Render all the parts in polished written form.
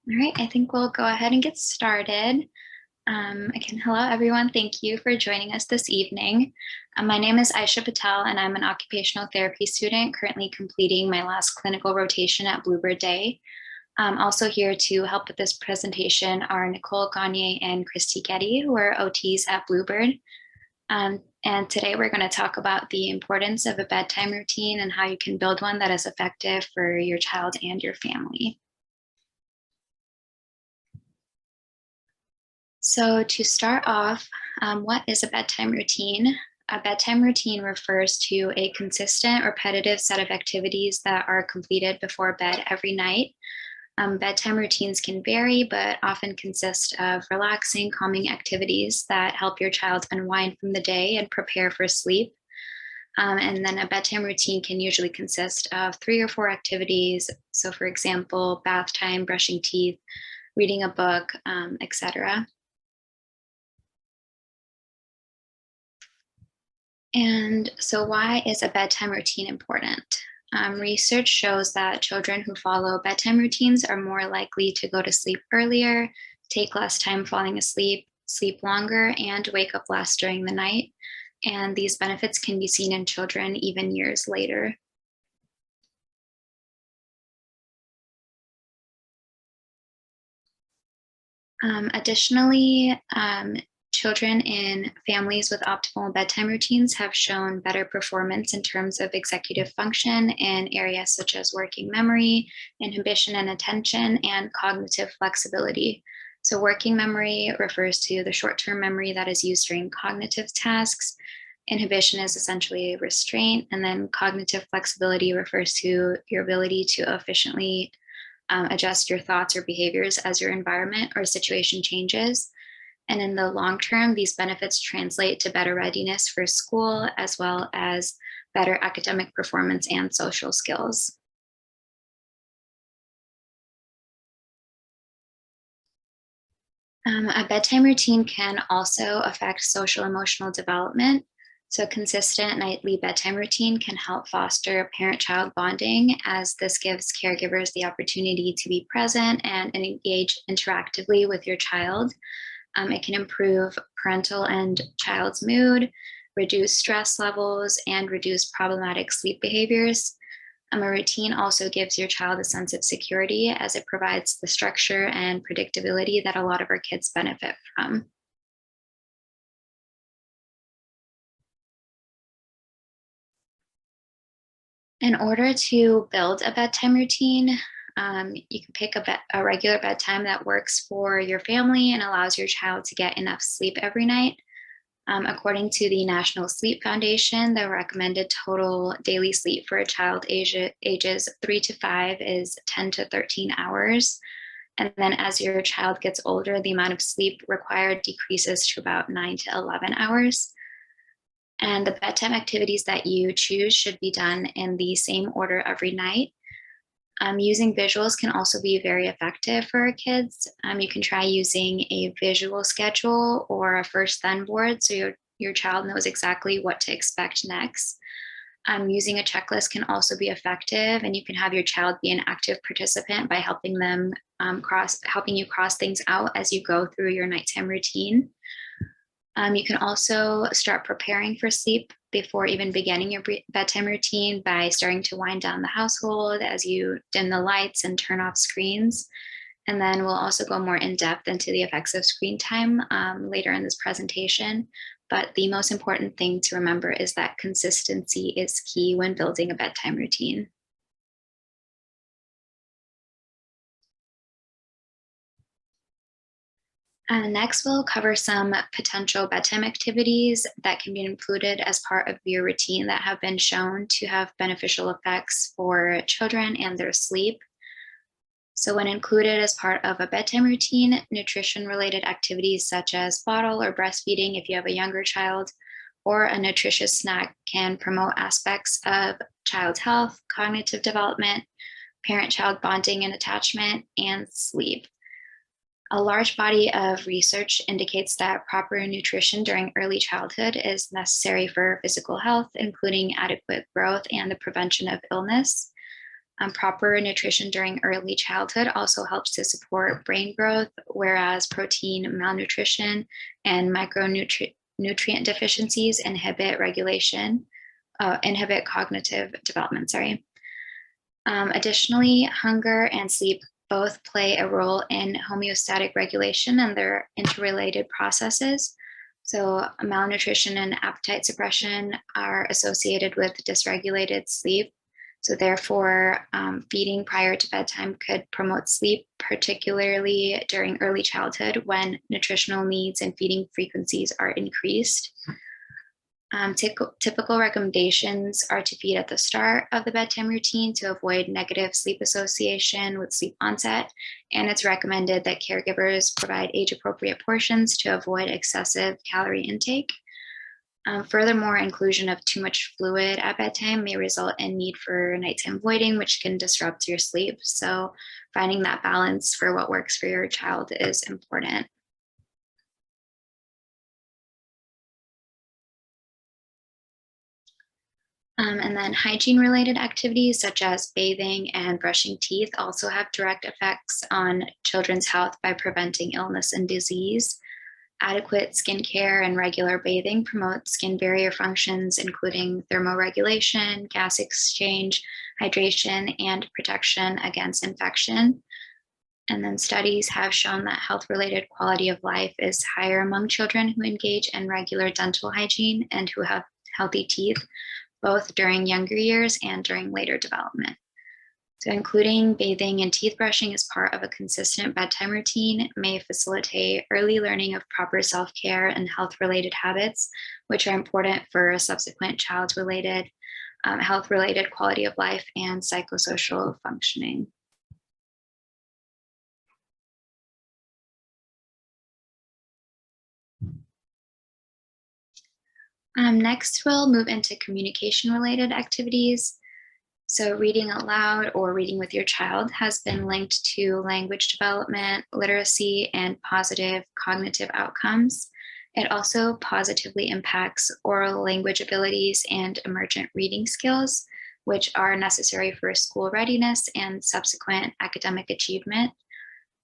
All right, I think we'll go ahead and get started. Again, hello everyone. Thank you for joining us this evening. My name is Ayesha Patel, and I'm an occupational therapy student currently completing my last clinical rotation at Bluebird Day. Also here to help with this presentation are Nicole Gagne and Kristy Getty, who are OTs at Bluebird. And today we're going to talk about the importance of a bedtime routine and how you can build one that is effective for your child and your family. So to start off, what is a bedtime routine? A bedtime routine refers to a consistent, repetitive set of activities that are completed before bed every night. Bedtime routines can vary, but often consist of relaxing, calming activities that help your child unwind from the day and prepare for sleep. And then a bedtime routine can usually consist of 3 or 4 activities. So for example, bath time, brushing teeth, reading a book, etc. And so why is a bedtime routine important? Research shows that children who follow bedtime routines are more likely to go to sleep earlier, take less time falling asleep, sleep longer, and wake up less during the night. And these benefits can be seen in children even years later. Additionally, children in families with optimal bedtime routines have shown better performance in terms of executive function in areas such as working memory, inhibition and attention, and cognitive flexibility. So working memory refers to the short-term memory that is used during cognitive tasks. Inhibition is essentially restraint, and then cognitive flexibility refers to your ability to efficiently adjust your thoughts or behaviors as your environment or situation changes. And in the long term, these benefits translate to better readiness for school, as well as better academic performance and social skills. A bedtime routine can also affect social emotional development. So, a consistent nightly bedtime routine can help foster parent child bonding, as this gives caregivers the opportunity to be present and engage interactively with your child. It can improve parental and child's mood, reduce stress levels, and reduce problematic sleep behaviors. A routine also gives your child a sense of security, as it provides the structure and predictability that a lot of our kids benefit from. In order to build a bedtime routine, you can pick a regular bedtime that works for your family and allows your child to get enough sleep every night. According to the National Sleep Foundation, the recommended total daily sleep for a child ages 3 to 5 is 10 to 13 hours. And then as your child gets older, the amount of sleep required decreases to about 9 to 11 hours. And the bedtime activities that you choose should be done in the same order every night. Using visuals can also be very effective for our kids. You can try using a visual schedule or a first then board so your child knows exactly what to expect next. Using a checklist can also be effective, and you can have your child be an active participant by helping them helping you cross things out as you go through your nighttime routine. You can also start preparing for sleep before even beginning your bedtime routine by starting to wind down the household as you dim the lights and turn off screens. And then we'll also go more in depth into the effects of screen time later in this presentation. But the most important thing to remember is that consistency is key when building a bedtime routine. Next, we'll cover some potential bedtime activities that can be included as part of your routine that have been shown to have beneficial effects for children and their sleep. So when included as part of a bedtime routine, nutrition-related activities such as bottle or breastfeeding if you have a younger child, or a nutritious snack can promote aspects of child's health, cognitive development, parent-child bonding and attachment, and sleep. A large body of research indicates that proper nutrition during early childhood is necessary for physical health, including adequate growth and the prevention of illness. Proper nutrition during early childhood also helps to support brain growth, whereas protein malnutrition and micronutrient deficiencies inhibit cognitive development. Additionally, hunger and sleep both play a role in homeostatic regulation, and they're interrelated processes. So malnutrition and appetite suppression are associated with dysregulated sleep. So therefore, feeding prior to bedtime could promote sleep, particularly during early childhood when nutritional needs and feeding frequencies are increased. Typical recommendations are to feed at the start of the bedtime routine to avoid negative sleep association with sleep onset. And it's recommended that caregivers provide age-appropriate portions to avoid excessive calorie intake. Furthermore, inclusion of too much fluid at bedtime may result in need for nighttime voiding, which can disrupt your sleep. So finding that balance for what works for your child is important. And then hygiene-related activities such as bathing and brushing teeth also have direct effects on children's health by preventing illness and disease. Adequate skincare and regular bathing promote skin barrier functions, including thermoregulation, gas exchange, hydration, and protection against infection. And then studies have shown that health-related quality of life is higher among children who engage in regular dental hygiene and who have healthy teeth, both during younger years and during later development. So including bathing and teeth brushing as part of a consistent bedtime routine may facilitate early learning of proper self-care and health-related habits, which are important for subsequent health-related quality of life and psychosocial functioning. Next, we'll move into communication-related activities. So reading out loud or reading with your child has been linked to language development, literacy, and positive cognitive outcomes. It also positively impacts oral language abilities and emergent reading skills, which are necessary for school readiness and subsequent academic achievement.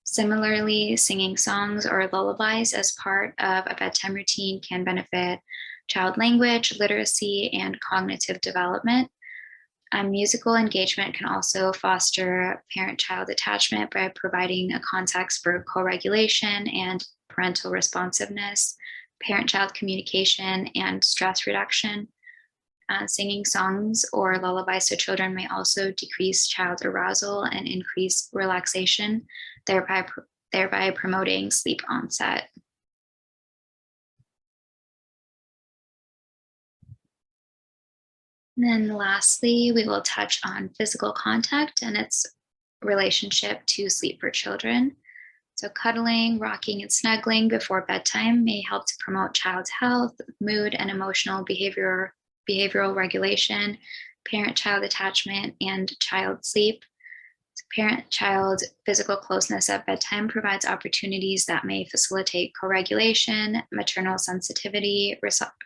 Similarly, singing songs or lullabies as part of a bedtime routine can benefit child language, literacy, and cognitive development. Musical engagement can also foster parent-child attachment by providing a context for co-regulation and parental responsiveness, parent-child communication, and stress reduction. Singing songs or lullabies to children may also decrease child arousal and increase relaxation, thereby promoting sleep onset. And then lastly, we will touch on physical contact and its relationship to sleep for children. So cuddling, rocking, and snuggling before bedtime may help to promote child's health, mood, and emotional behavioral regulation, parent-child attachment, and child sleep. Parent-child physical closeness at bedtime provides opportunities that may facilitate co-regulation, maternal sensitivity,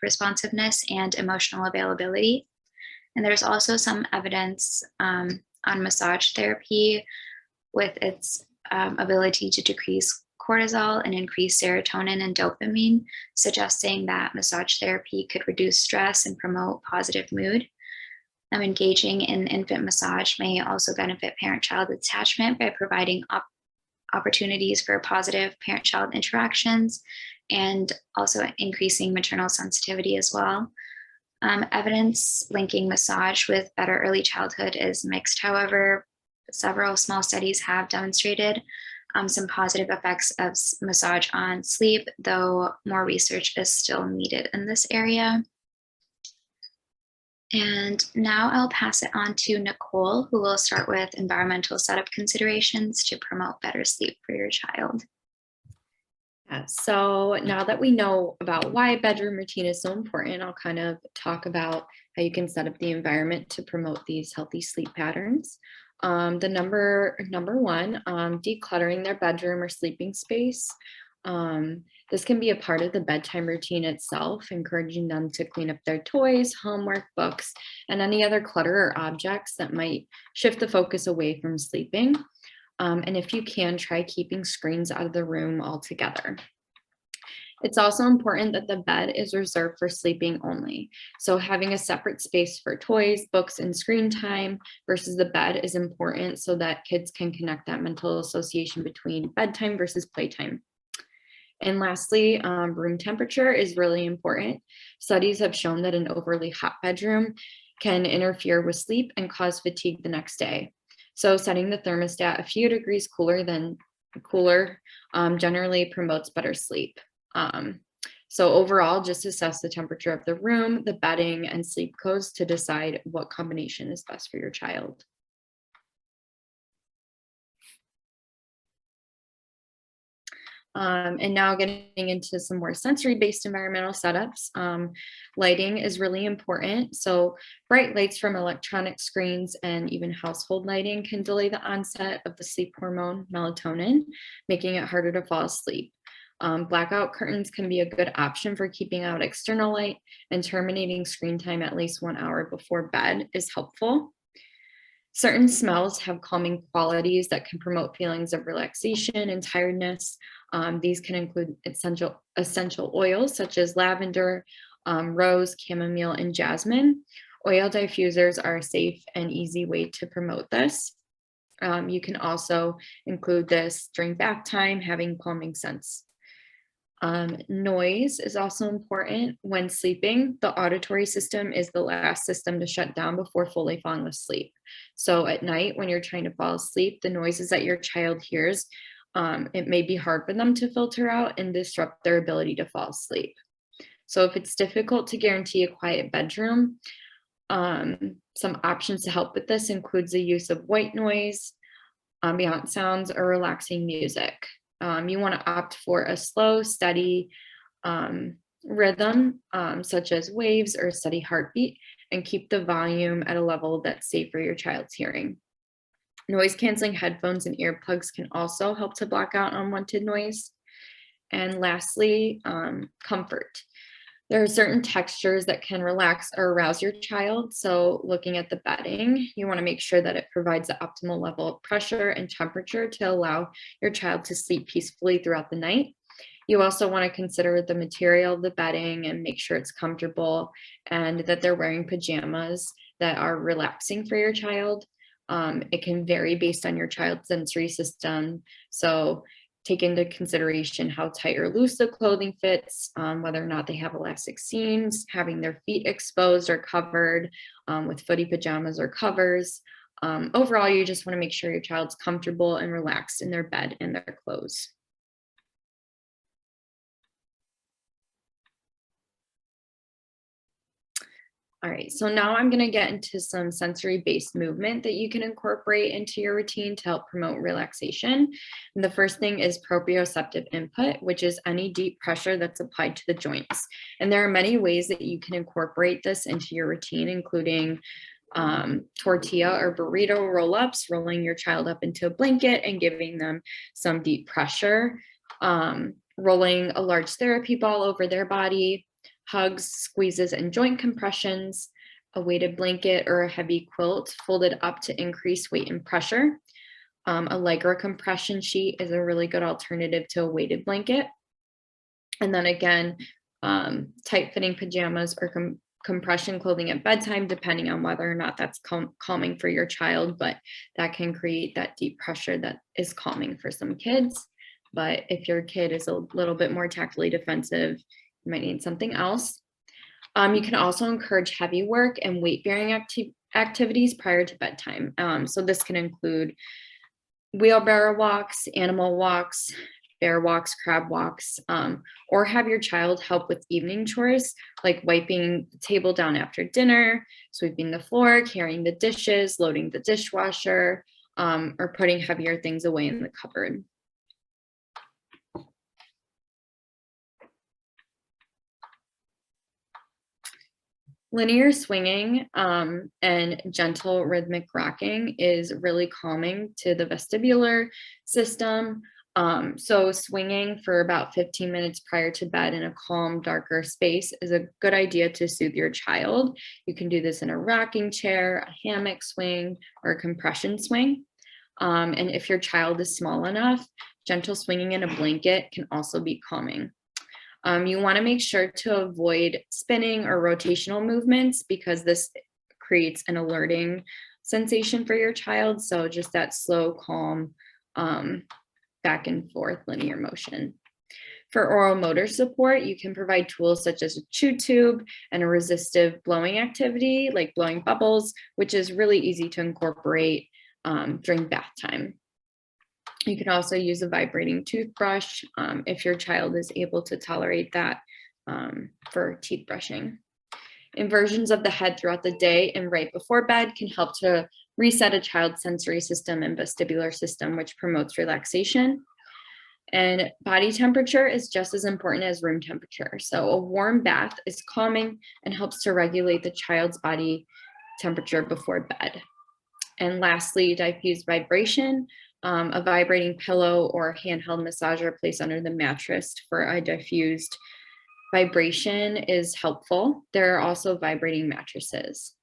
responsiveness, and emotional availability. And there's also some evidence on massage therapy with its ability to decrease cortisol and increase serotonin and dopamine, suggesting that massage therapy could reduce stress and promote positive mood. Engaging in infant massage may also benefit parent-child attachment by providing opportunities for positive parent-child interactions and also increasing maternal sensitivity as well. Evidence linking massage with better early childhood is mixed. However, several small studies have demonstrated some positive effects of massage on sleep, though more research is still needed in this area. And now I'll pass it on to Nicole, who will start with environmental setup considerations to promote better sleep for your child. So now that we know about why bedroom routine is so important, I'll kind of talk about how you can set up the environment to promote these healthy sleep patterns. The number one, decluttering their bedroom or sleeping space. This can be a part of the bedtime routine itself, encouraging them to clean up their toys, homework, books, and any other clutter or objects that might shift the focus away from sleeping. And if you can, try keeping screens out of the room altogether. It's also important that the bed is reserved for sleeping only. So having a separate space for toys, books, and screen time versus the bed is important so that kids can connect that mental association between bedtime versus playtime. And lastly, room temperature is really important. Studies have shown that an overly hot bedroom can interfere with sleep and cause fatigue the next day. So setting the thermostat a few degrees cooler generally promotes better sleep. So overall, just assess the temperature of the room, the bedding, and sleep codes to decide what combination is best for your child. And now getting into some more sensory-based environmental setups. Lighting is really important. So bright lights from electronic screens and even household lighting can delay the onset of the sleep hormone melatonin, making it harder to fall asleep. Blackout curtains can be a good option for keeping out external light, and terminating screen time at least 1 hour before bed is helpful. Certain smells have calming qualities that can promote feelings of relaxation and tiredness. These can include essential oils such as lavender, rose, chamomile, and jasmine. Oil diffusers are a safe and easy way to promote this. You can also include this during bath time, having calming scents. Noise is also important when sleeping. The auditory system is the last system to shut down before fully falling asleep. So at night, when you're trying to fall asleep, the noises that your child hears, it may be hard for them to filter out and disrupt their ability to fall asleep. So if it's difficult to guarantee a quiet bedroom, some options to help with this includes the use of white noise, ambient sounds, or relaxing music. You want to opt for a slow, steady rhythm, such as waves or a steady heartbeat, and keep the volume at a level that's safe for your child's hearing. Noise canceling headphones and earplugs can also help to block out unwanted noise. And lastly, comfort. There are certain textures that can relax or arouse your child. So looking at the bedding, you want to make sure that it provides the optimal level of pressure and temperature to allow your child to sleep peacefully throughout the night. You also want to consider the material of the bedding and make sure it's comfortable and that they're wearing pajamas that are relaxing for your child. It can vary based on your child's sensory system. So take into consideration how tight or loose the clothing fits, whether or not they have elastic seams, having their feet exposed or covered with footy pajamas or covers. Overall, you just want to make sure your child's comfortable and relaxed in their bed and their clothes. All right, so now I'm going to get into some sensory-based movement that you can incorporate into your routine to help promote relaxation. And the first thing is proprioceptive input, which is any deep pressure that's applied to the joints. And there are many ways that you can incorporate this into your routine, including tortilla or burrito roll-ups, rolling your child up into a blanket and giving them some deep pressure, rolling a large therapy ball over their body, hugs, squeezes, and joint compressions, a weighted blanket or a heavy quilt folded up to increase weight and pressure. A Lycra compression sheet is a really good alternative to a weighted blanket. And then again, tight-fitting pajamas or compression clothing at bedtime, depending on whether or not that's calming for your child, but that can create that deep pressure that is calming for some kids. But if your kid is a little bit more tactily defensive, you might need something else. You can also encourage heavy work and weight-bearing activities prior to bedtime. So this can include wheelbarrow walks, animal walks, bear walks, crab walks, or have your child help with evening chores like wiping the table down after dinner, sweeping the floor, carrying the dishes, loading the dishwasher, or putting heavier things away in the cupboard. Linear swinging and gentle rhythmic rocking is really calming to the vestibular system. So swinging for about 15 minutes prior to bed in a calm, darker space is a good idea to soothe your child. You can do this in a rocking chair, a hammock swing, or a compression swing. And if your child is small enough, gentle swinging in a blanket can also be calming. You want to make sure to avoid spinning or rotational movements because this creates an alerting sensation for your child. So just that slow, calm, back and forth linear motion. For oral motor support, you can provide tools such as a chew tube and a resistive blowing activity like blowing bubbles, which is really easy to incorporate during bath time. You can also use a vibrating toothbrush if your child is able to tolerate that for teeth brushing. Inversions of the head throughout the day and right before bed can help to reset a child's sensory system and vestibular system, which promotes relaxation. And body temperature is just as important as room temperature. So a warm bath is calming and helps to regulate the child's body temperature before bed. And lastly, diffuse vibration. A vibrating pillow or handheld massager placed under the mattress for a diffused vibration is helpful. There are also vibrating mattresses.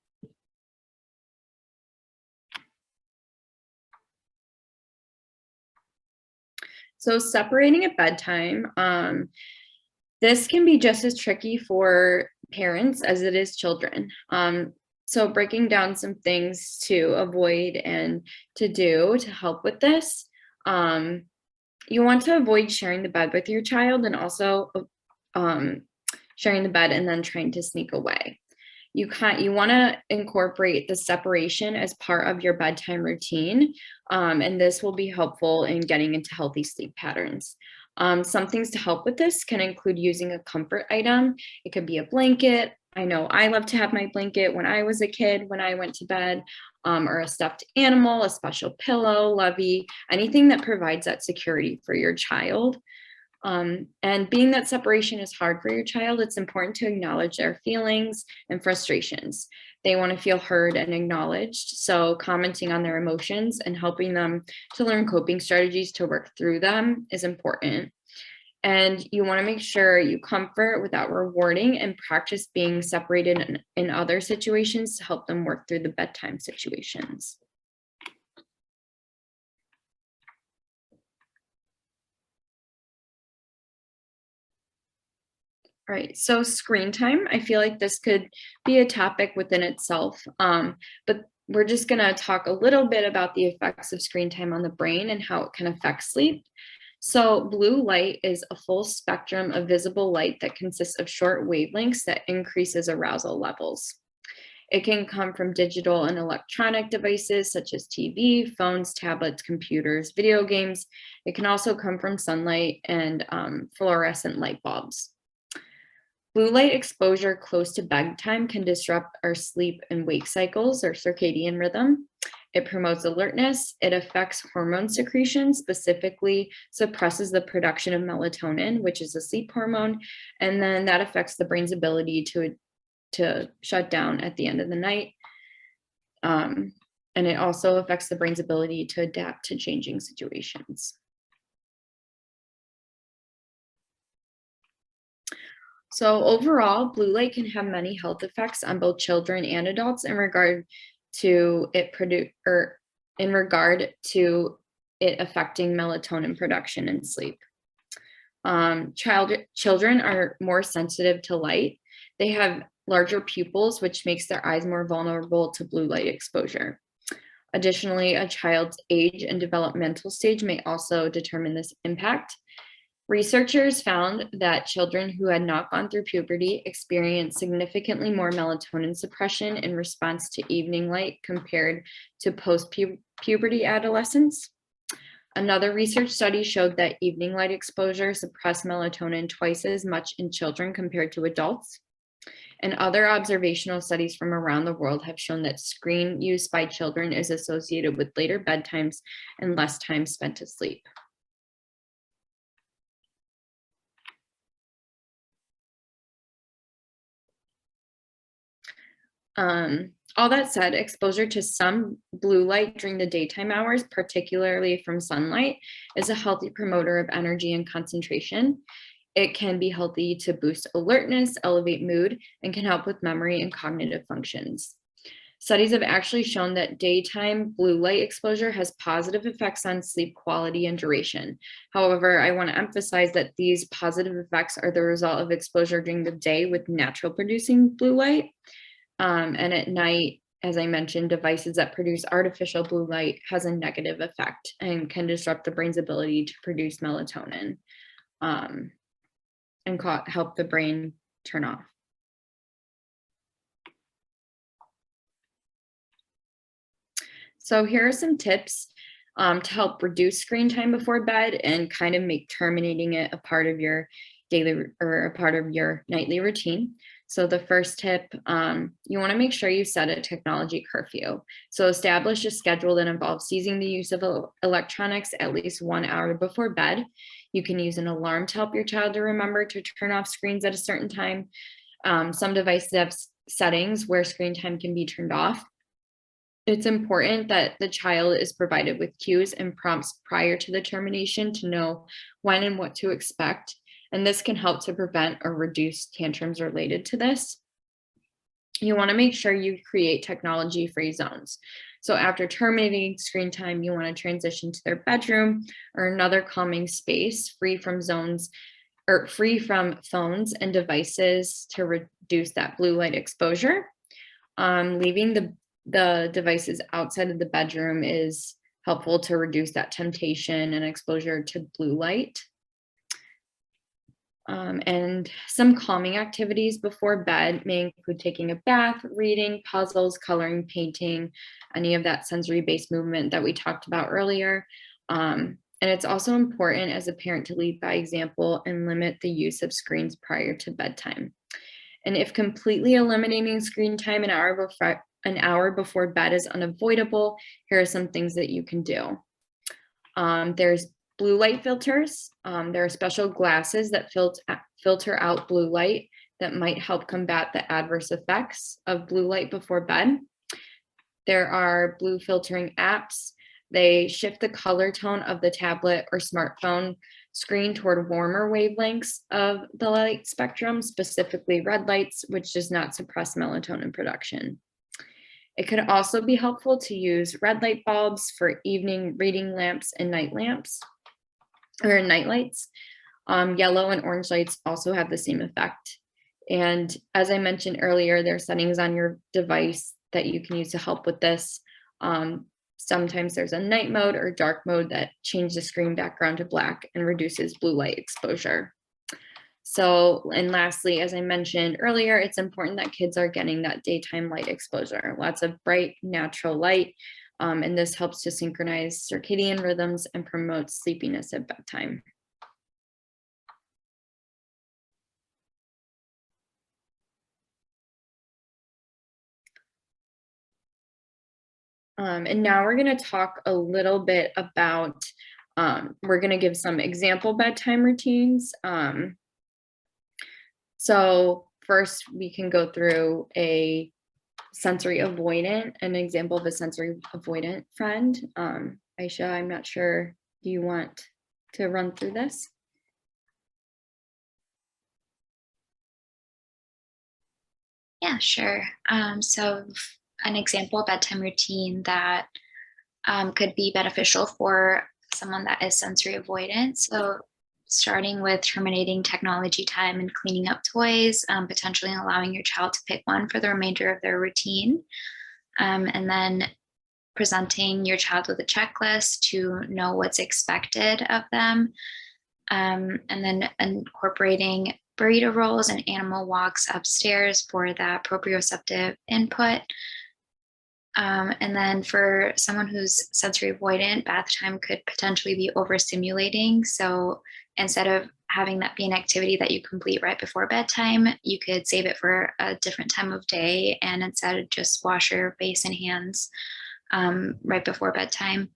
So separating at bedtime, this can be just as tricky for parents as it is children. So breaking down some things to avoid and to do to help with this. You want to avoid sharing the bed with your child and also sharing the bed and then trying to sneak away. You want to incorporate the separation as part of your bedtime routine, and this will be helpful in getting into healthy sleep patterns. Some things to help with this can include using a comfort item. It could be a blanket. I know I love to have my blanket when I was a kid, when I went to bed, or a stuffed animal, a special pillow, lovey, anything that provides that security for your child. And being that separation is hard for your child, it's important to acknowledge their feelings and frustrations. They want to feel heard and acknowledged. So commenting on their emotions and helping them to learn coping strategies to work through them is important. And you want to make sure you comfort without rewarding and practice being separated in other situations to help them work through the bedtime situations. All right, so screen time, I feel like this could be a topic within itself, but we're just going to talk a little bit about the effects of screen time on the brain and how it can affect sleep. So blue light is a full spectrum of visible light that consists of short wavelengths that increases arousal levels. It can come from digital and electronic devices such as TV, phones, tablets, computers, video games. It can also come from sunlight and fluorescent light bulbs. Blue light exposure close to bedtime can disrupt our sleep and wake cycles or circadian rhythm. It promotes alertness. It affects hormone secretion, specifically suppresses the production of melatonin, which is a sleep hormone. And then that affects the brain's ability to shut down at the end of the night. And it also affects the brain's ability to adapt to changing situations. So overall, blue light can have many health effects on both children and adults in regard to it affecting melatonin production and sleep. Children are more sensitive to light. They have larger pupils, which makes their eyes more vulnerable to blue light exposure. Additionally, a child's age and developmental stage may also determine this impact. Researchers found that children who had not gone through puberty experienced significantly more melatonin suppression in response to evening light compared to post-puberty adolescents. Another research study showed that evening light exposure suppressed melatonin twice as much in children compared to adults. And other observational studies from around the world have shown that screen use by children is associated with later bedtimes and less time spent asleep. All that said, exposure to some blue light during the daytime hours, particularly from sunlight, is a healthy promoter of energy and concentration. It can be healthy to boost alertness, elevate mood, and can help with memory and cognitive functions. Studies have actually shown that daytime blue light exposure has positive effects on sleep quality and duration. However, I want to emphasize that these positive effects are the result of exposure during the day with natural producing blue light. And at night, as I mentioned, devices that produce artificial blue light has a negative effect and can disrupt the brain's ability to produce melatonin, and help the brain turn off. So here are some tips to help reduce screen time before bed and kind of make terminating it a part of your daily or a part of your nightly routine. So the first tip, you want to make sure you set a technology curfew. So establish a schedule that involves ceasing the use of electronics at least 1 hour before bed. You can use an alarm to help your child to remember to turn off screens at a certain time. Some devices have settings where screen time can be turned off. It's important that the child is provided with cues and prompts prior to the termination to know when and what to expect. And this can help to prevent or reduce tantrums related to this. You want to make sure you create technology-free zones. So after terminating screen time, you want to transition to their bedroom or another calming space free from zones or free from phones and devices to reduce that blue light exposure. Leaving the devices outside of the bedroom is helpful to reduce that temptation and exposure to blue light. And some calming activities before bed may include taking a bath, reading, puzzles, coloring, painting, any of that sensory-based movement that we talked about earlier. And it's also important as a parent to lead by example and limit the use of screens prior to bedtime. And if completely eliminating screen time an hour before bed is unavoidable, here are some things that you can do. There's blue light filters. There are special glasses that filter out blue light that might help combat the adverse effects of blue light before bed. There are blue filtering apps. They shift the color tone of the tablet or smartphone screen toward warmer wavelengths of the light spectrum, specifically red lights, which does not suppress melatonin production. It could also be helpful to use red light bulbs for evening reading lamps and night lamps or night lights. Yellow and orange lights also have the same effect. And as I mentioned earlier, there are settings on your device that you can use to help with this. Sometimes there's a night mode or dark mode that changes the screen background to black and reduces blue light exposure. So, and lastly, as I mentioned earlier, it's important that kids are getting that daytime light exposure, lots of bright, natural light, and this helps to synchronize circadian rhythms and promote sleepiness at bedtime. And now we're going to talk a little bit about, we're going to give some example bedtime routines. So first we can go through an example of a sensory avoidant friend. Ayesha, I'm not sure, do you want to run through this? Yeah, sure. So an example bedtime routine that could be beneficial for someone that is sensory avoidant. So starting with terminating technology time and cleaning up toys, potentially allowing your child to pick one for the remainder of their routine. And then presenting your child with a checklist to know what's expected of them. And then incorporating burrito rolls and animal walks upstairs for that proprioceptive input. And then for someone who's sensory avoidant, bath time could potentially be overstimulating. So instead of having that be an activity that you complete right before bedtime, you could save it for a different time of day and instead just wash your face and hands right before bedtime.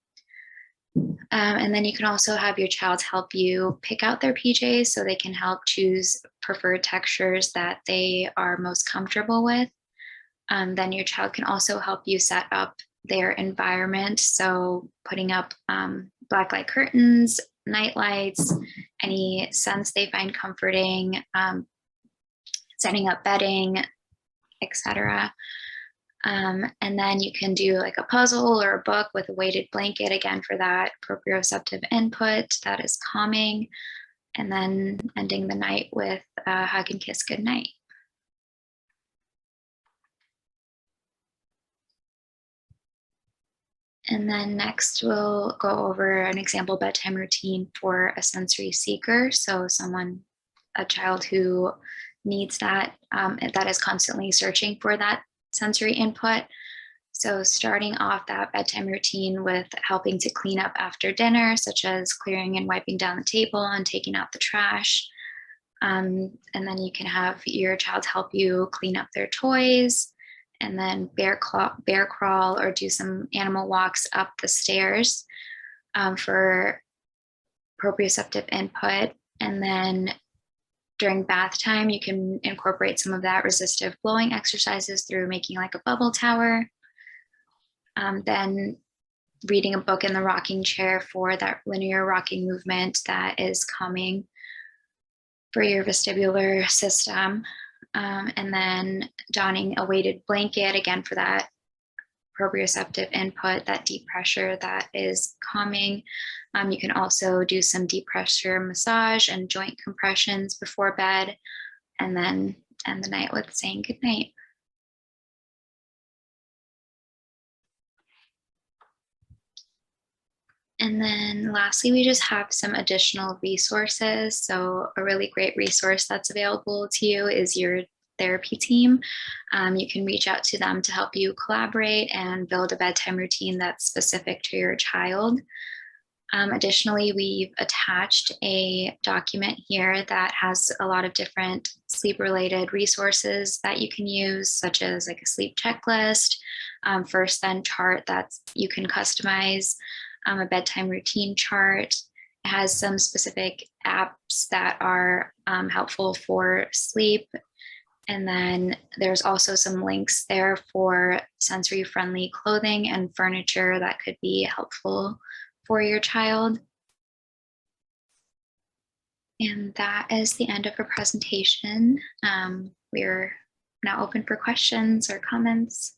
And then you can also have your child help you pick out their PJs so they can help choose preferred textures that they are most comfortable with. Then your child can also help you set up their environment. So putting up black light curtains, night lights, any scents they find comforting, setting up bedding, etc. And then you can do like a puzzle or a book with a weighted blanket, again, for that proprioceptive input that is calming. And then ending the night with a hug and kiss goodnight. And then next we'll go over an example bedtime routine for a sensory seeker. So a child who needs that, that is constantly searching for that sensory input. So starting off that bedtime routine with helping to clean up after dinner, such as clearing and wiping down the table and taking out the trash. And then you can have your child help you clean up their toys, and then bear crawl or do some animal walks up the stairs for proprioceptive input. And then during bath time, you can incorporate some of that resistive blowing exercises through making like a bubble tower. Then reading a book in the rocking chair for that linear rocking movement that is calming for your vestibular system. And then donning a weighted blanket, again, for that proprioceptive input, that deep pressure that is calming. You can also do some deep pressure massage and joint compressions before bed, and then end the night with saying goodnight. And then lastly, we just have some additional resources. So a really great resource that's available to you is your therapy team. You can reach out to them to help you collaborate and build a bedtime routine that's specific to your child. Additionally, we've attached a document here that has a lot of different sleep-related resources that you can use, such as like a sleep checklist, first then chart that you can customize, a bedtime routine chart. It has some specific apps that are helpful for sleep. And then there's also some links there for sensory-friendly clothing and furniture that could be helpful for your child. And that is the end of our presentation. We're now open for questions or comments.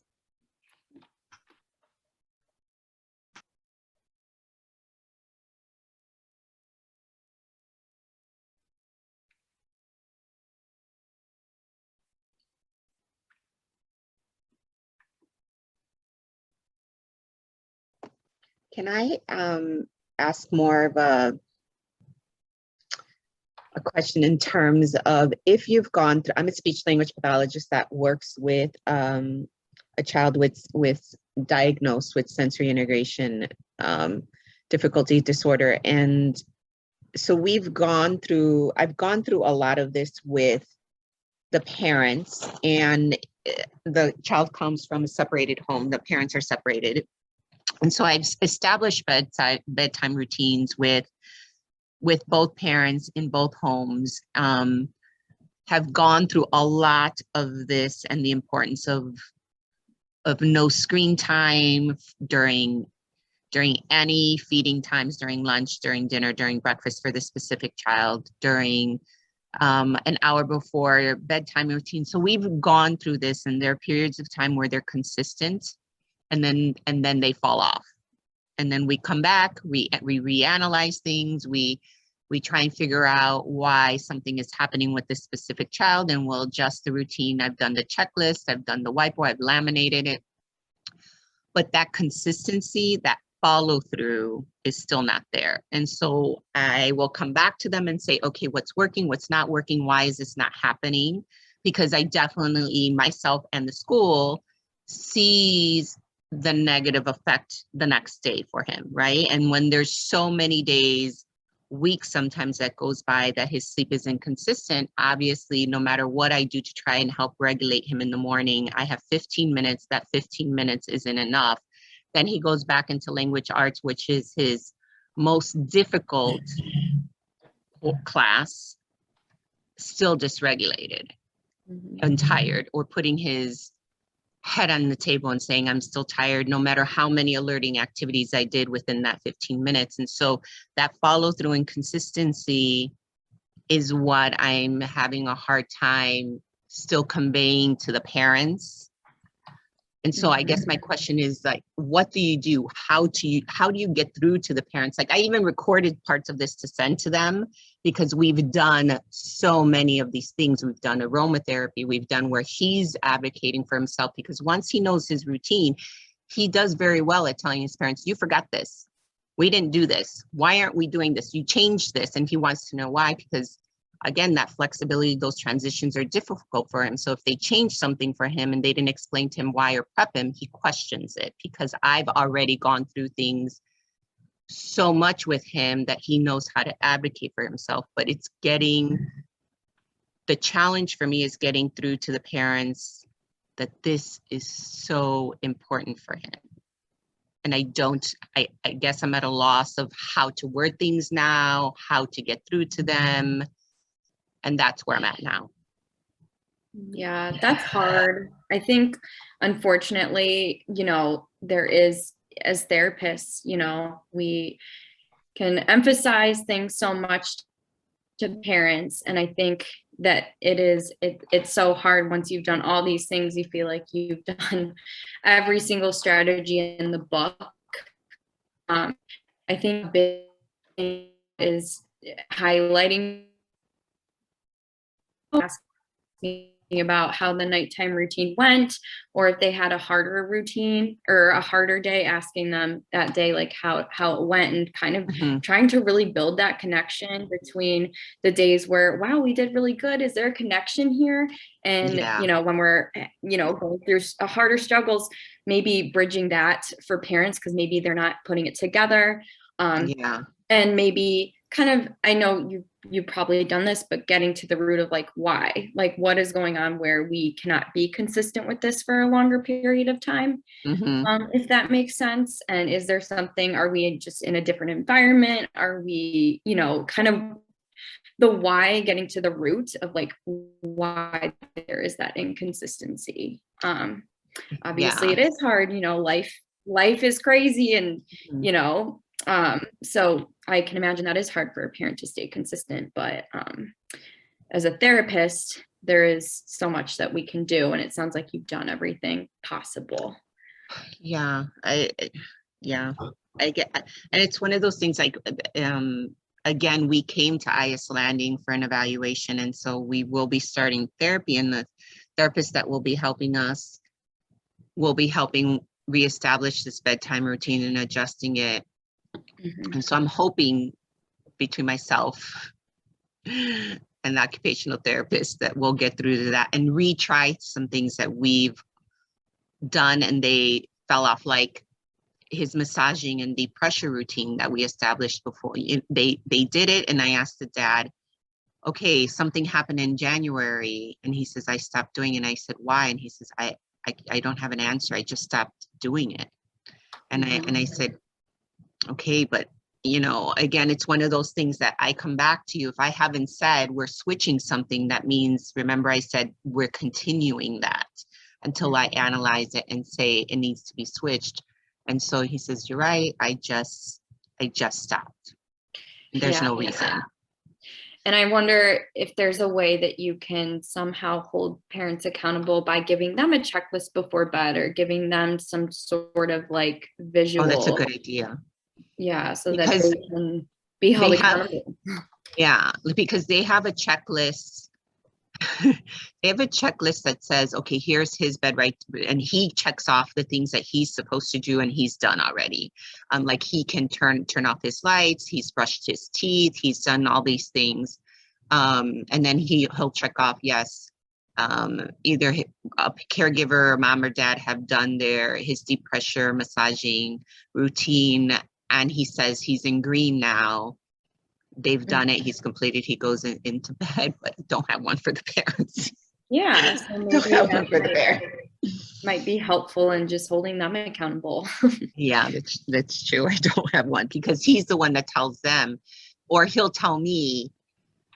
Can I ask more of a question in terms of if you've gone through, I'm a speech language pathologist that works with a child with diagnosed with sensory integration difficulty disorder. And so I've gone through a lot of this with the parents, and the child comes from a separated home. The parents are separated. And so I've established bedtime routines with both parents in both homes, have gone through a lot of this and the importance of no screen time during any feeding times, during lunch, during dinner, during breakfast for the specific child, during an hour before bedtime routine. So we've gone through this, and there are periods of time where they're consistent, and then they fall off. And then we come back, we reanalyze things, we try and figure out why something is happening with this specific child, and we'll adjust the routine. I've done the checklist, I've done the whiteboard, I've laminated it. But that consistency, that follow through is still not there. And so I will come back to them and say, okay, what's working, what's not working, why is this not happening? Because I definitely, myself and the school, sees the negative effect the next day for him, right? And when there's so many days, weeks sometimes that goes by that his sleep is inconsistent, obviously, no matter what I do to try and help regulate him in the morning, I have 15 minutes, that 15 minutes isn't enough. Then he goes back into language arts, which is his most difficult class, still dysregulated and tired, or putting his head on the table and saying, I'm still tired, no matter how many alerting activities I did within that 15 minutes. And so that follow through and consistency is what I'm having a hard time still conveying to the parents. And so I guess my question is like, what do you do? How do you get through to the parents? Like I even recorded parts of this to send to them because we've done so many of these things. We've done aromatherapy. We've done where he's advocating for himself because once he knows his routine, he does very well at telling his parents, you forgot this. We didn't do this. Why aren't we doing this? You changed this. And he wants to know why, because again, that flexibility, those transitions are difficult for him. So if they change something for him and they didn't explain to him why or prep him, he questions it because I've already gone through things so much with him that he knows how to advocate for himself. But it's the challenge for me is getting through to the parents that this is so important for him. And I guess I'm at a loss of how to word things now, how to get through to them. And that's where I'm at now. Yeah, that's hard. I think, unfortunately, there is, as therapists, we can emphasize things so much to parents. And I think that it's so hard once you've done all these things, you feel like you've done every single strategy in the book. I think a big thing is highlighting, asking about how the nighttime routine went, or if they had a harder routine or a harder day, asking them that day like how it went, and kind of trying to really build that connection between the days where, wow, we did really good, is there a connection here? And when we're going through harder struggles, maybe bridging that for parents because maybe they're not putting it together. And maybe kind of, I know you've probably done this, but getting to the root of like why, like what is going on where we cannot be consistent with this for a longer period of time, if that makes sense. And is there something, are we just in a different environment? Are we, kind of the why, getting to the root of like why there is that inconsistency. Obviously it is hard, life is crazy and, so I can imagine that is hard for a parent to stay consistent, but as a therapist, there is so much that we can do. And it sounds like you've done everything possible. I get, and it's one of those things like, again, we came to Ayesha Landing for an evaluation. And so we will be starting therapy, and the therapist that will be helping us will be helping reestablish this bedtime routine and adjusting it. And so I'm hoping between myself and the occupational therapist that we'll get through to that and retry some things that we've done and they fell off, like his massaging and deep pressure routine that we established before. They did it, and I asked the dad, okay, something happened in January, and he says, I stopped doing it. And I said, why? And he says, I don't have an answer. I just stopped doing it. And I said, okay, but again, it's one of those things that I come back to you. If I haven't said we're switching something, that means, remember I said we're continuing that until I analyze it and say it needs to be switched. And so he says, you're right. I just stopped. There's no reason. And I wonder if there's a way that you can somehow hold parents accountable by giving them a checklist before bed, or giving them some sort of like visual. Oh, that's a good idea. Yeah, so because that they can be held accountable. Yeah, because they have a checklist. They have a checklist that says, okay, here's his bed, right? And he checks off the things that he's supposed to do and he's done already. Like he can turn off his lights, he's brushed his teeth, he's done all these things. And then he'll check off, yes, either a caregiver or mom or dad have done his deep pressure massaging routine, and he says he's in green now. They've done it, he's completed, he goes into bed, but don't have one for the parents. Yeah, so maybe don't have one for the parents. Might be helpful in just holding them accountable. Yeah, that's true. I don't have one because he's the one that tells them, or he'll tell me,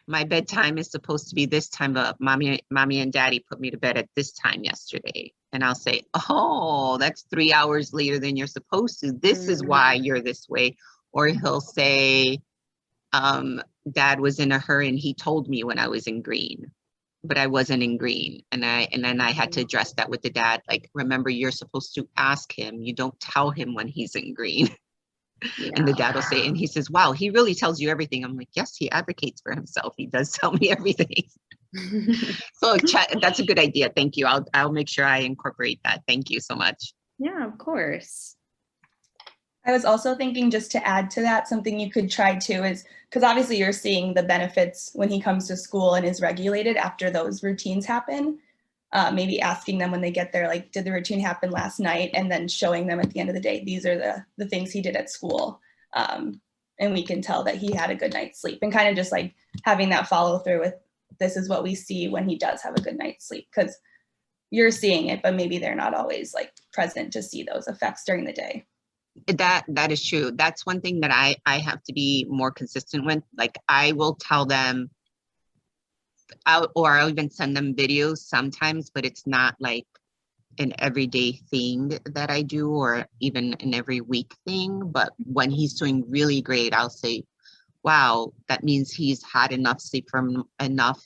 my bedtime is supposed to be this time, but mommy and daddy put me to bed at this time yesterday. And I'll say, oh, that's 3 hours later than you're supposed to. This is why you're this way. Or he'll say, dad was in a hurry and he told me when I was in green, but I wasn't in green. And then I had to address that with the dad. Like, remember, you're supposed to ask him. You don't tell him when he's in green. Yeah. And the dad will say, and he says, wow, he really tells you everything. I'm like, yes, he advocates for himself. He does tell me everything. So that's a good idea. Thank you. I'll make sure I incorporate that. Thank you so much. Yeah, of course. I was also thinking, just to add to that, something you could try too is, because obviously you're seeing the benefits when he comes to school and is regulated after those routines happen. Maybe asking them when they get there, like, did the routine happen last night? And then showing them at the end of the day, these are the things he did at school. And we can tell that he had a good night's sleep, and kind of just like having that follow through with, this is what we see when he does have a good night's sleep, because you're seeing it, but maybe they're not always like present to see those effects during the day. That is true. That's one thing that I have to be more consistent with. Like, I will tell them, I'll even send them videos sometimes, but it's not like an everyday thing that I do, or even an every week thing. But when he's doing really great, I'll say, wow, that means he's had enough sleep from enough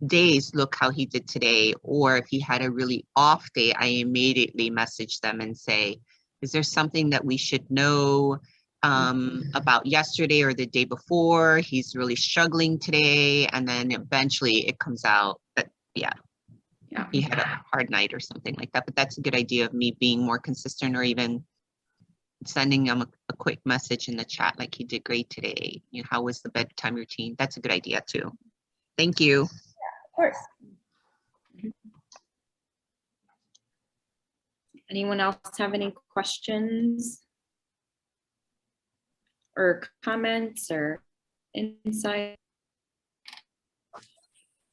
days. Look how he did today. Or if he had a really off day, I immediately message them and say, is there something that we should know about yesterday or the day before? He's really struggling today. And then eventually it comes out that, yeah, he had a hard night or something like that. But that's a good idea of me being more consistent, or even sending him a quick message in the chat, like, he did great today. You know, how was the bedtime routine? That's a good idea too. Thank you. Yeah, of course. Anyone else have any questions or comments or insight?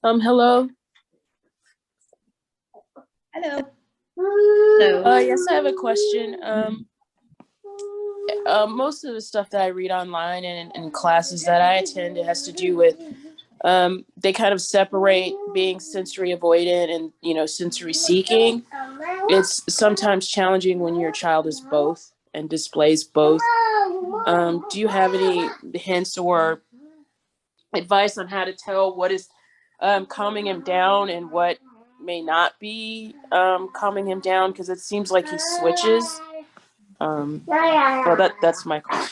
Hello. Hello. Yes, I have a question. Most of the stuff that I read online and in classes that I attend, it has to do with, they kind of separate being sensory avoidant and, sensory seeking. It's sometimes challenging when your child is both and displays both. Do you have any hints or advice on how to tell what is calming him down and what may not be calming him down? Because it seems like he switches. Well, that's my question.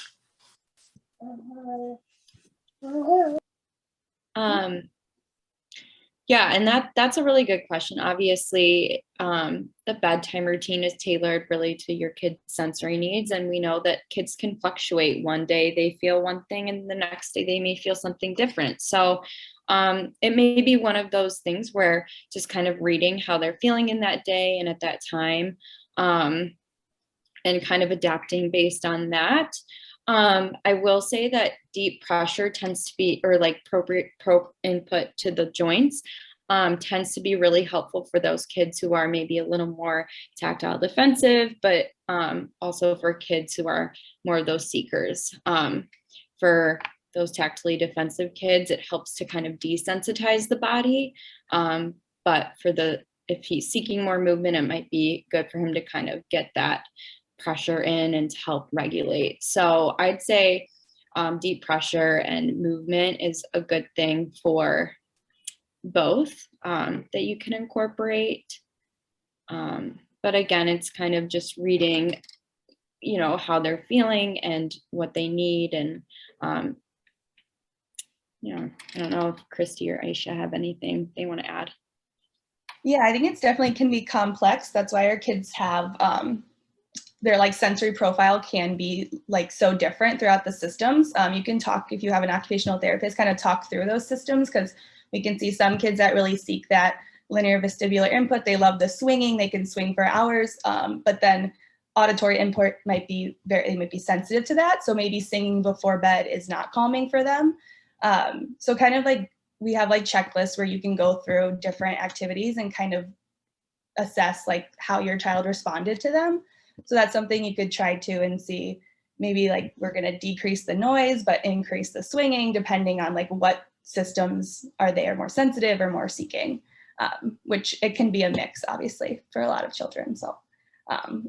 Yeah, and that's a really good question. Obviously, the bedtime routine is tailored really to your kid's sensory needs, and we know that kids can fluctuate. One day they feel one thing, and the next day they may feel something different. So it may be one of those things where just kind of reading how they're feeling in that day and at that time, and kind of adapting based on that. I will say that deep pressure tends to be, or like appropriate input to the joints, tends to be really helpful for those kids who are maybe a little more tactile defensive, but also for kids who are more of those seekers. For those tactily defensive kids, it helps to kind of desensitize the body. But if he's seeking more movement, it might be good for him to kind of get that pressure in and to help regulate. So I'd say deep pressure and movement is a good thing for both, that you can incorporate. But again, it's kind of just reading, how they're feeling and what they need. And I don't know if Kristy or Ayesha have anything they want to add. Yeah, I think it's definitely can be complex. That's why our kids have their like sensory profile can be like so different throughout the systems. You can talk, if you have an occupational therapist, kind of talk through those systems, because we can see some kids that really seek that linear vestibular input. They love the swinging, they can swing for hours, but then auditory input might be sensitive to that. So maybe singing before bed is not calming for them. So kind of like we have like checklists where you can go through different activities and kind of assess like how your child responded to them. So that's something you could try to and see, maybe like we're going to decrease the noise, but increase the swinging, depending on like what systems are they are more sensitive or more seeking, which it can be a mix, obviously, for a lot of children. So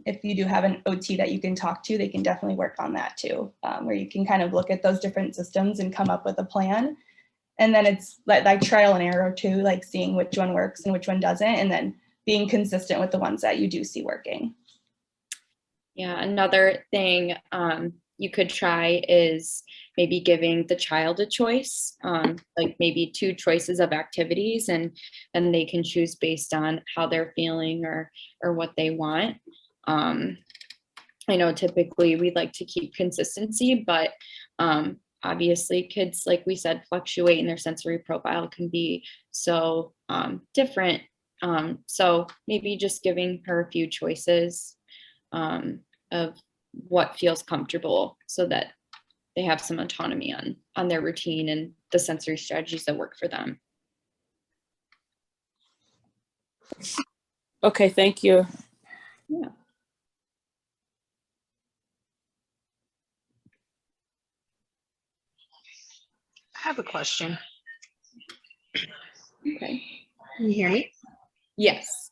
if you do have an OT that you can talk to, they can definitely work on that too, where you can kind of look at those different systems and come up with a plan. And then it's like trial and error too, like seeing which one works and which one doesn't, and then being consistent with the ones that you do see working. Yeah, another thing you could try is maybe giving the child a choice, like maybe 2 choices of activities, and then they can choose based on how they're feeling or what they want. I know typically we like to keep consistency, but obviously kids, like we said, fluctuate, and their sensory profile can be so different. So maybe just giving her a few choices of what feels comfortable, so that they have some autonomy on their routine and the sensory strategies that work for them. Okay, thank you. Yeah. I have a question. Okay. Can you hear me? Yes.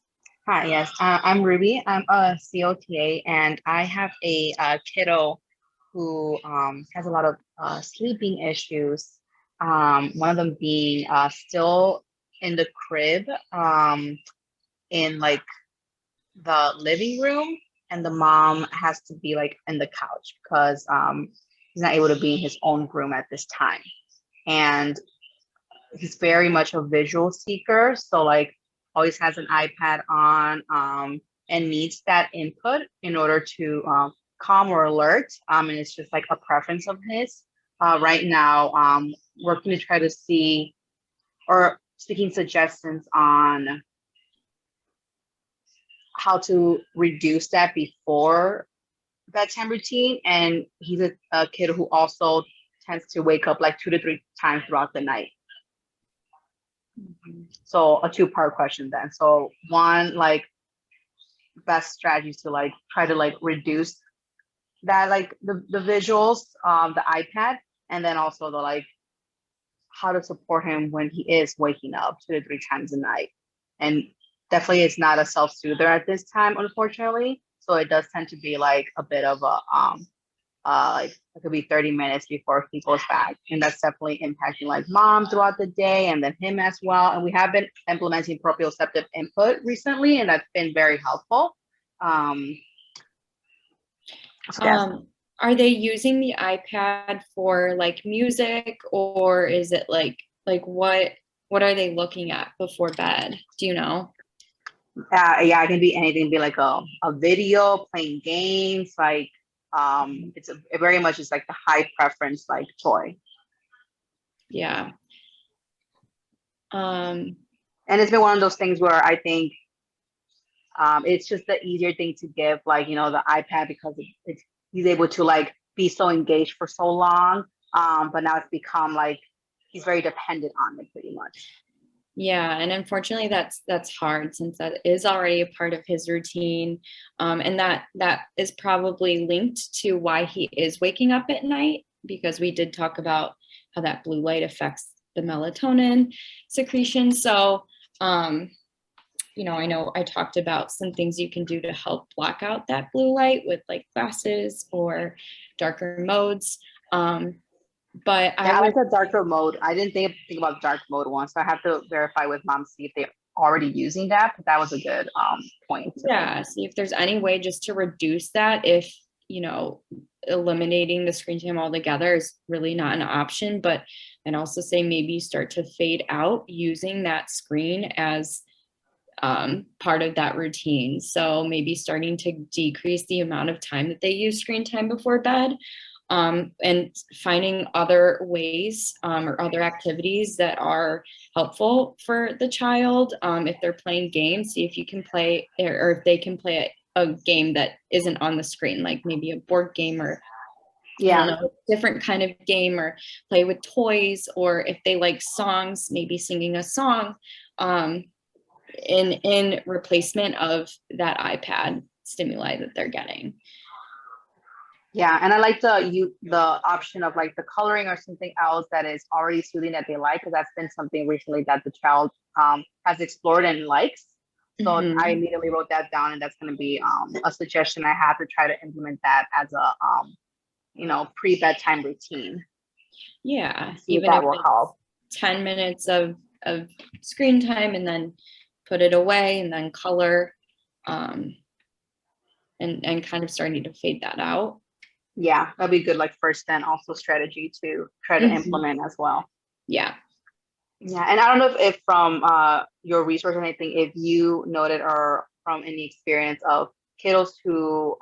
Hi, yes. I'm Ruby. I'm a COTA, and I have a kiddo who has a lot of sleeping issues. One of them being still in the crib, in like the living room, and the mom has to be like in the couch because he's not able to be in his own room at this time. And he's very much a visual seeker, so like always has an iPad on, and needs that input in order to calm or alert, and it's just like a preference of his. Right now, we're going to try to see or seeking suggestions on how to reduce that before bedtime routine. And he's a kid who also tends to wake up like 2 to 3 times throughout the night. So a 2-part question then. So one, like best strategies to like try to like reduce that, like the visuals, the iPad, and then also the like how to support him when he is waking up 2 to 3 times a night. And definitely it's not a self-soother at this time, unfortunately. So it does tend to be like a bit of a like it could be 30 minutes before he goes back, and that's definitely impacting like mom throughout the day, and then him as well. And we have been implementing proprioceptive input recently, and that's been very helpful. Are they using the iPad for like music, or is it like what are they looking at before bed? Do you know? Yeah, it can be anything, be like a video, playing games, like it's it very much is like the high preference like toy. Yeah. And it's been one of those things where I think it's just the easier thing to give, like, you know, the iPad, because he's able to like be so engaged for so long. But now it's become like he's very dependent on it pretty much. Yeah, and unfortunately that's hard, since that is already a part of his routine. And that is probably linked to why he is waking up at night, because we did talk about how that blue light affects the melatonin secretion. So you know I talked about some things you can do to help block out that blue light with like glasses or darker modes. But yeah, I like the darker mode. I didn't think about dark mode once, so I have to verify with mom, see if they're already using that. But that was a good point. Yeah, see if there's any way just to reduce that, if you know eliminating the screen time altogether is really not an option. But and also say maybe start to fade out using that screen as part of that routine. So maybe starting to decrease the amount of time that they use screen time before bed. And finding other ways or other activities that are helpful for the child. If they're playing games, see if you can play, or if they can play a game that isn't on the screen, like maybe a board game, or I don't know, different kind of game, or play with toys, or if they like songs, maybe singing a song in replacement of that iPad stimuli that they're getting. Yeah, and I like the option of like the coloring or something else that is already soothing that they like, because that's been something recently that the child has explored and likes. So Mhm. I immediately wrote that down, and that's going to be a suggestion I have to try to implement that as a pre-bedtime routine. Yeah, See if even that if will it's help. 10 minutes of screen time, and then put it away, and then color, and kind of starting to fade that out. Yeah, that'd be good. Like first, then also strategy to try to implement as well. Yeah. Yeah, and I don't know if from your research or anything, if you noted or from any experience of kiddos who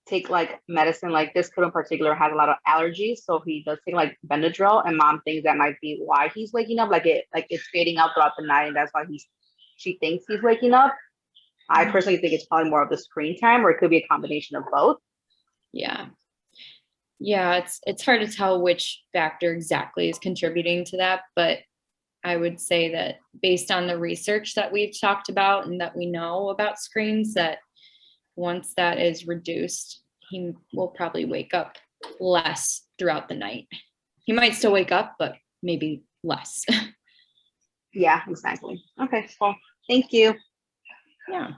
take like medicine, like this kid in particular has a lot of allergies, so he does take like Benadryl, and mom thinks that might be why he's waking up, like it's fading out throughout the night, and that's why she thinks he's waking up. I personally think it's probably more of the screen time, or it could be a combination of both. Yeah. Yeah, it's hard to tell which factor exactly is contributing to that, but I would say that based on the research that we've talked about and that we know about screens, that once that is reduced, he will probably wake up less throughout the night. He might still wake up, but maybe less. Yeah, exactly. Okay, well, thank you. Yeah.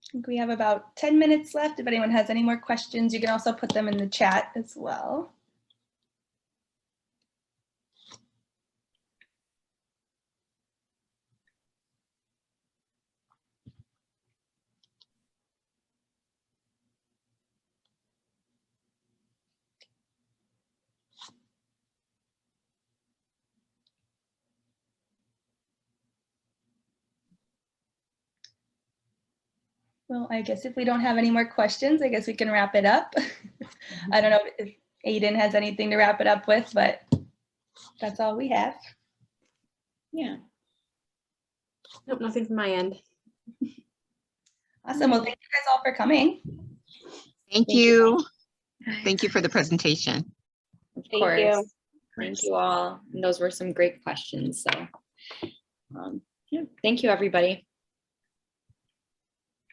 I think we have about 10 minutes left. If anyone has any more questions, you can also put them in the chat as well. Well, I guess if we don't have any more questions, I guess we can wrap it up. I don't know if Aiden has anything to wrap it up with, but that's all we have. Yeah. Nope, nothing from my end. Awesome. Well, thank you guys all for coming. Thank you. Thank you for the presentation. Of Thank course. you. Thank you all. And those were some great questions. So, yeah, thank you, everybody.